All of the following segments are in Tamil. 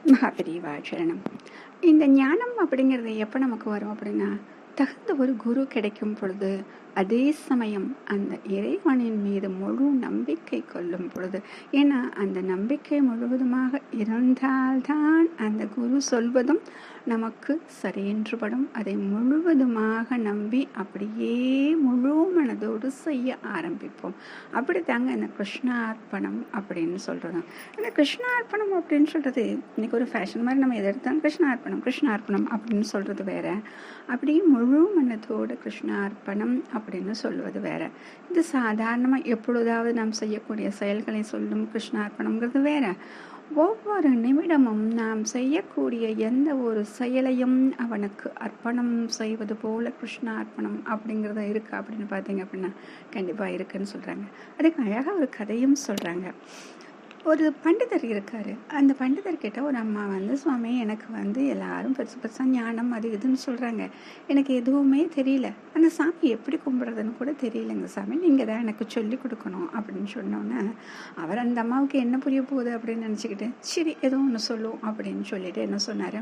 மகாபெரிவா சரணம். இந்த ஞானம் அப்படிங்கிறது எப்போ நமக்கு வரும் அப்படின்னா, தகுந்த ஒரு குரு கிடைக்கும் பொழுது, அதே சமயம் அந்த இறைவனின் மீது முழு நம்பிக்கை கொள்ளும் பொழுது. ஏன்னா அந்த நம்பிக்கை முழுவதுமாக இருந்தால்தான் அந்த குரு சொல்வதும் நமக்கு சரியென்றுபடும். அதை முழுவதுமாக நம்பி அப்படியே முழு மனதோடு செய்ய ஆரம்பிப்போம். அப்படி தாங்க இந்த கிருஷ்ணார்ப்பணம் அப்படின்னு சொல்கிறோம். இந்த கிருஷ்ணார்ப்பணம் அப்படின்னு சொல்கிறது இன்றைக்கி ஒரு ஃபேஷன் மாதிரி நம்ம எதை எடுத்தாலும் கிருஷ்ணார்ப்பணம் அப்படின்னு சொல்கிறது வேற, அப்படியே முழு மனதோடு கிருஷ்ணார்ப்பணம் அப்படின்னு சொல்வது வேற. இது சாதாரணமாக எப்பொழுதாவது நாம் செய்யக்கூடிய செயல்களை சொல்லும் கிருஷ்ணார்ப்பணம்ங்கிறது வேற. ஒவ்வொரு நிமிடமும் நாம் செய்யக்கூடிய எந்த ஒரு செயலையும் அவனுக்கு அர்ப்பணம் செய்வது போல கிருஷ்ணார்ப்பணம் அப்படிங்கிறத இருக்குது அப்படின்னு பார்த்தீங்க அப்படின்னா கண்டிப்பாக இருக்குன்னு சொல்கிறாங்க. அதுக்கு அழகாக ஒரு கதையும் சொல்கிறாங்க. ஒரு பண்டிதர் இருக்கார். அந்த பண்டிதர்கிட்ட ஒரு அம்மா வந்து, சுவாமி எனக்கு எல்லாரும் பெருசு பெருசாக ஞானம் அது இதுன்னு சொல்கிறாங்க, எனக்கு எதுவுமே தெரியல, அந்த சாமி எப்படி கும்பிட்றதுன்னு கூட தெரியலங்க சாமி, நீங்கள் தான் எனக்கு சொல்லி கொடுக்கணும் அப்படின்னு சொன்னோன்னே அவர் அந்த அம்மாவுக்கு என்ன புரிய போகுது அப்படின்னு நினச்சிக்கிட்டு, சரி ஏதோ ஒன்று சொல்லுவோம் அப்படின்னு சொல்லிட்டு என்ன சொன்னார்,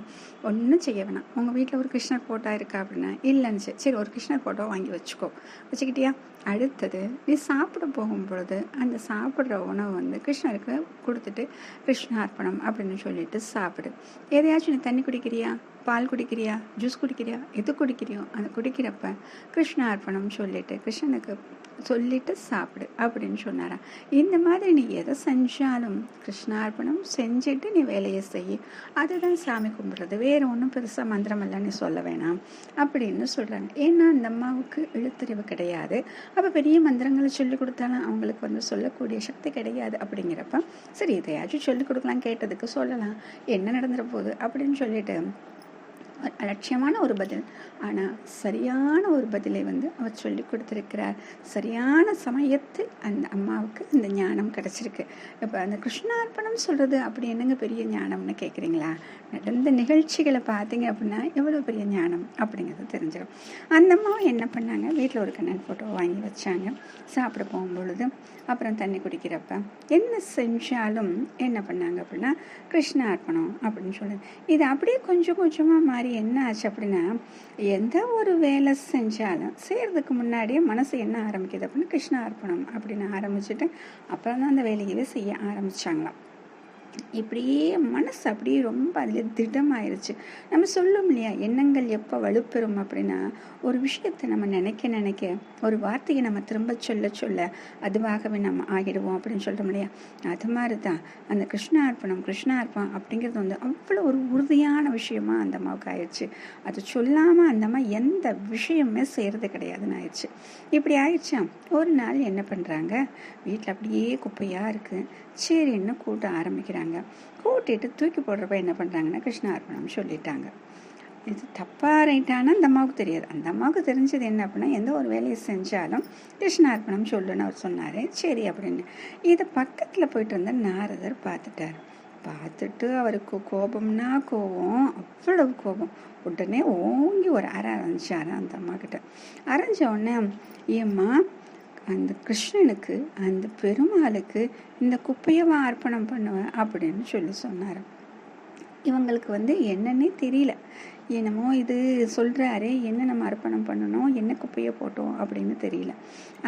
ஒன்றும் செய்ய வேணாம், உங்கள் வீட்டில் ஒரு கிருஷ்ணர் ஃபோட்டோ இருக்கா அப்படின்னா, இல்லைன்னு சரி ஒரு கிருஷ்ணர் ஃபோட்டோ வாங்கி வச்சுக்கிட்டியா, அடுத்தது நீ சாப்பிட போகும் பொழுது அந்த சாப்பிட்ற உணவு கிருஷ்ணருக்கு கொடுத்துட்டு கிருஷ்ணார்ப்பணம் அப்படின்னு சொல்லிட்டு சாப்பிடு. எதையாச்சும் நீ தண்ணி குடிக்கிறியா, பால் குடிக்கிறியா, ஜூஸ் குடிக்கிறியா, எது குடிக்கிறியோ அந்த குடிக்கிறப்ப கிருஷ்ணார்ப்பணம் சொல்லிட்டு கிருஷ்ணனுக்கு சொல்லிட்டு சாப்பிடு அப்படின்னு சொன்னாராம். இந்த மாதிரி நீ எதை செஞ்சாலும் கிருஷ்ணார்ப்பணம் செஞ்சுட்டு நீ வேலையை செய்ய, அதுதான் சாமி கும்பிட்றது, வேற ஒன்றும் பெருசாக மந்திரமெல்லாம் நீ சொல்ல வேணாம் அப்படின்னு சொல்கிறாங்க. ஏன்னா அந்த அம்மாவுக்கு எழுத்தறிவு கிடையாது. அப்போ பெரிய மந்திரங்களை சொல்லிக் கொடுத்தாலும் அவங்களுக்கு சொல்லக்கூடிய சக்தி கிடையாது. அப்படிங்கிறப்ப சரி இதையாச்சும் சொல்லிக் கொடுக்கலாம், கேட்டதுக்கு சொல்லலாம், என்ன நடந்துட போகுது அப்படின்னு சொல்லிட்டு அலட்சியமான ஒரு பதில், ஆனால் சரியான ஒரு பதிலை அவர் சொல்லி கொடுத்துருக்கிறார். சரியான சமயத்தில் அந்த அம்மாவுக்கு இந்த ஞானம் கிடச்சிருக்கு. இப்போ அந்த கிருஷ்ணார்ப்பணம் சொல்கிறது அப்படி என்னங்க பெரிய ஞானம்னு கேட்குறீங்களா? நடந்த நிகழ்ச்சிகளை பார்த்தீங்க அப்படின்னா எவ்வளோ பெரிய ஞானம் அப்படிங்கிறது தெரிஞ்சிடும். அந்த அம்மாவும் என்ன பண்ணாங்க, வீட்டில் ஒரு கண்ணன் ஃபோட்டோ வாங்கி வச்சாங்க. சாப்பிட போகும்பொழுது அப்புறம் தண்ணி குடிக்கிறப்ப என்ன செஞ்சாலும் என்ன பண்ணாங்க அப்படின்னா கிருஷ்ணார்ப்பணம் அப்படின்னு சொல்லுது. இது அப்படியே கொஞ்சம் கொஞ்சமாக மாறி என்ன ஆச்சு அப்படின்னா, எந்த ஒரு வேலை செஞ்சாலும் செய்கிறதுக்கு முன்னாடியே மனசு என்ன ஆரம்பிக்குது அப்படின்னா கிருஷ்ணார்ப்பணம் அப்படின்னு ஆரம்பிச்சுட்டு அப்புறம் தான் அந்த வேலையவே செய்ய ஆரம்பித்தாங்களாம். இப்படியே மனசு அப்படியே ரொம்ப அதில் திடமாயிருச்சு. நம்ம சொல்லும் இல்லையா, எண்ணங்கள் எப்போ வலுப்பெறும் அப்படின்னா, ஒரு விஷயத்தை நம்ம நினைக்க ஒரு வார்த்தையை நம்ம திரும்ப சொல்ல அதுவாகவே நம்ம ஆகிடுவோம் அப்படின்னு சொல்கிறோம் இல்லையா. அது மாதிரி தான் அந்த கிருஷ்ணார்ப்பணம் அப்படிங்கிறது அவ்வளோ ஒரு உறுதியான விஷயமா அந்த அம்மாவுக்கு ஆயிடுச்சு. அது சொல்லாமல் அந்த அம்மா எந்த விஷயமே செய்கிறது கிடையாதுன்னு ஆயிடுச்சு. இப்படி ஆயிடுச்சா, ஒரு நாள் என்ன பண்ணுறாங்க, வீட்டில் அப்படியே குப்பையாக இருக்குது, சரின்னு கூட்ட ஆரம்பிக்கிறாங்க. கூட்டிட்டு தூக்கி போடுறப்ப என்ன பண்ணுறாங்கன்னா கிருஷ்ணார்ப்பணம் சொல்லிட்டாங்க. இது தப்பாக ரைட்டானா அந்த அம்மாவுக்கு தெரியாது. அந்த அம்மாவுக்கு தெரிஞ்சது என்ன அப்படின்னா, எந்த ஒரு வேலையை செஞ்சாலும் கிருஷ்ணார்ப்பணம் சொல்லுன்னு அவர் சொன்னார். சரி அப்படின்னு இதை பக்கத்தில் போயிட்டு வந்த நாரதர் பார்த்துட்டு அவருக்கு கோபம்னா கோபம், அவ்வளவு கோபம். உடனே ஓங்கி ஒரு அரை அரைஞ்சாரு அந்த அம்மா கிட்ட. அரைஞ்ச உடனே, ஏம்மா அந்த கிருஷ்ணனுக்கு அந்த பெருமாளுக்கு இந்த குப்பையவா அர்ப்பணம் பண்ணுவேன் அப்படின்னு சொன்னார். இவங்களுக்கு என்னன்னே தெரியல, என்னமோ இது சொல்கிறாரே, என்ன நம்ம அர்ப்பணம் பண்ணணும், என்ன குப்பையை போட்டோம் அப்படின்னு தெரியல.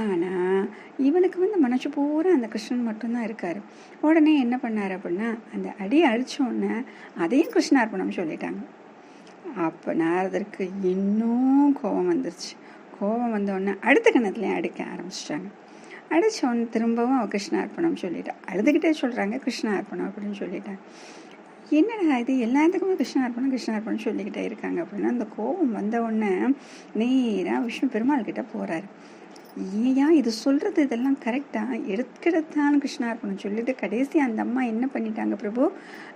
ஆனால் இவனுக்கு மனசு பூரா அந்த கிருஷ்ணன் மட்டும்தான் இருக்கார். உடனே என்ன பண்ணார் அப்படின்னா, அந்த அடியை அழிச்சோடனே அதையும் கிருஷ்ணார்ப்பணம் சொல்லிட்டாங்க. அப்போ நாரதருக்கு இன்னும் கோபம் வந்துருச்சு. கோபம் வந்தோடனே அடுத்த கணத்துலேயும் அடிக்க ஆரம்பிச்சிட்டாங்க. அடித்தோடனே திரும்பவும் அவள் கிருஷ்ணார்ப்பணம் சொல்லிட்டான். அழுதுகிட்டே சொல்கிறாங்க கிருஷ்ணார்ப்பணம் அப்படின்னு சொல்லிட்டாங்க. என்னடா இது, எல்லாத்துக்குமே கிருஷ்ணார்ப்பணம் சொல்லிக்கிட்டே இருக்காங்க அப்படின்னா, அந்த கோபம் வந்தவுடனே நேராக விஷ்ணு பெருமாள் கிட்ட போகிறாரு. ஏன் இது சொல்கிறது இதெல்லாம் கரெக்டாக, எடுத்தாலும் கிருஷ்ணார்ப்பணம் சொல்லிட்டு கடைசி அந்த அம்மா என்ன பண்ணிட்டாங்க, பிரபு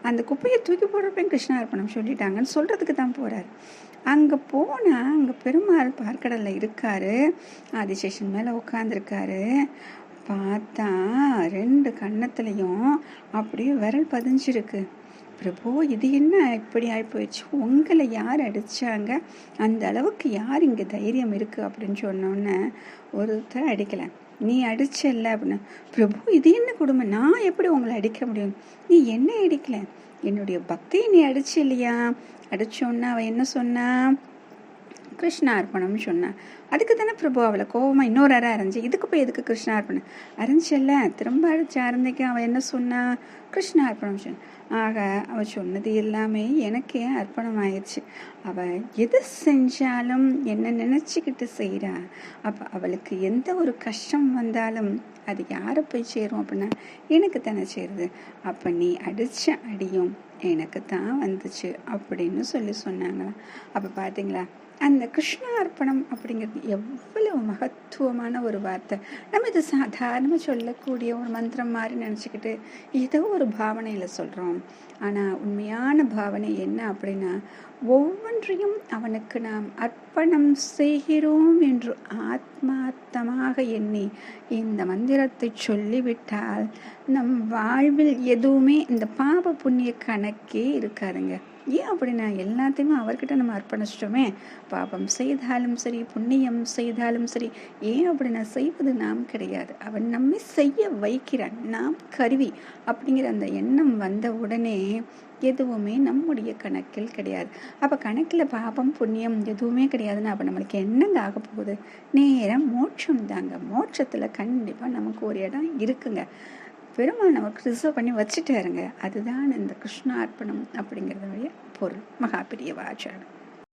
அந்த குப்பையை தூக்கி போடுறப்பையும் கிருஷ்ணார்ப்பணம் சொல்லிட்டாங்கன்னு சொல்கிறதுக்கு தான் போகிறாரு. அங்கே போனால் அங்கே பெருமாள் பார்க்கடலில் இருக்காரு, ஆதிசேஷன் மேலே உட்காந்துருக்காரு. பார்த்தா 2 கன்னத்துலேயும் அப்படியே விரல் பதிஞ்சிருக்கு. பிரபு இது என்ன இப்படி ஆகிப்போயிடுச்சு, உங்களை யார் அடித்தாங்க, அந்த அளவுக்கு யார் இங்கே தைரியம் இருக்குது அப்படின்னு சொன்னோன்னே ஒருத்தர் அடிக்கலை, நீ அடிச்சல்ல அப்படின்னு. பிரபு இது என்ன கொடுமை, நான் எப்படி உங்களை அடிக்க முடியும், நீ என்ன அடிக்கல, என்னுடைய பக்தியை நீ அடிச்சு இல்லையா, அடிச்சோன்னா அவள் என்ன சொன்னா, கிருஷ்ணார்ப்பணம்னு சொன்னான். அதுக்கு தானே பிரபு அவளை கோபமாக இன்னொரு அரை அரைஞ்சி, இதுக்கு போய் எதுக்கு கிருஷ்ணார்ப்பணம் அரைஞ்சல்ல, திரும்ப அரைச்சி அறந்தைக்கு அவன் என்ன சொன்னா, கிருஷ்ணார்ப்பணம் சொன்னான். ஆக அவள் சொன்னது எல்லாமே எனக்கே அர்ப்பணம் ஆயிடுச்சு. அவள் எது செஞ்சாலும் என்ன நினச்சிக்கிட்டு செய்கிறா. அப்போ அவளுக்கு எந்த ஒரு கஷ்டம் வந்தாலும் அது யாரை போய் சேரும் அப்படின்னா எனக்கு தானே சேருது. அப்போ நீ அடித்த அடியும் எனக்கு தான் வந்துச்சு அப்படின்னு சொன்னாங்களாம். அப்போ பார்த்தீங்களா, அந்த கிருஷ்ணார்ப்பணம் அப்படிங்கிறது எவ்வளவு மகத்துவமான ஒரு வார்த்தை. நம்ம இது சாதாரணமாக சொல்லக்கூடிய ஒரு மந்திரம் மாதிரி நினச்சிக்கிட்டு ஏதோ ஒரு பாவனையில் சொல்கிறோம். ஆனால் உண்மையான பாவனை என்ன அப்படின்னா, ஒவ்வொன்றையும் அவனுக்கு நாம் அர்ப்பணம் செய்கிறோம் என்று ஆத்மார்த்தமாக எண்ணி இந்த மந்திரத்தை சொல்லிவிட்டால் நம் வாழ்வில் எதுவுமே இந்த பாப புண்ணிய கணக்கே இருக்காதுங்க. ஏன் அப்படின்னா எல்லாத்தையுமே அவர்கிட்ட நம்ம அர்ப்பணிச்சிட்டோமே. பாபம் செய்தாலும் சரி, புண்ணியம் செய்தாலும் சரி. ஏன் அப்படின்னா செய்வது நாம் கிடையாது, அவன் நம்மை செய்ய வைக்கிறான், நாம் கருவி அப்படிங்கிற அந்த எண்ணம் வந்த உடனே எதுவுமே நம்முடைய கணக்கில் கிடையாது. அப்போ கணக்கில் பாபம் புண்ணியம் எதுவுமே கிடையாதுன்னா அப்போ நம்மளுக்கு என்னங்க ஆக போகுது? நேரம் மோட்சம் தாங்க. மோட்சத்தில் கண்டிப்பாக நமக்கு ஒரு இடம் இருக்குங்க. பெருமாள் நமக்கு ரிசர்வ் பண்ணி வச்சுட்டாருங்க. அதுதான் இந்த கிருஷ்ணார்ப்பணம் அப்படிங்கிறதுடைய பொருள். மகாபிரிய வாசகம்.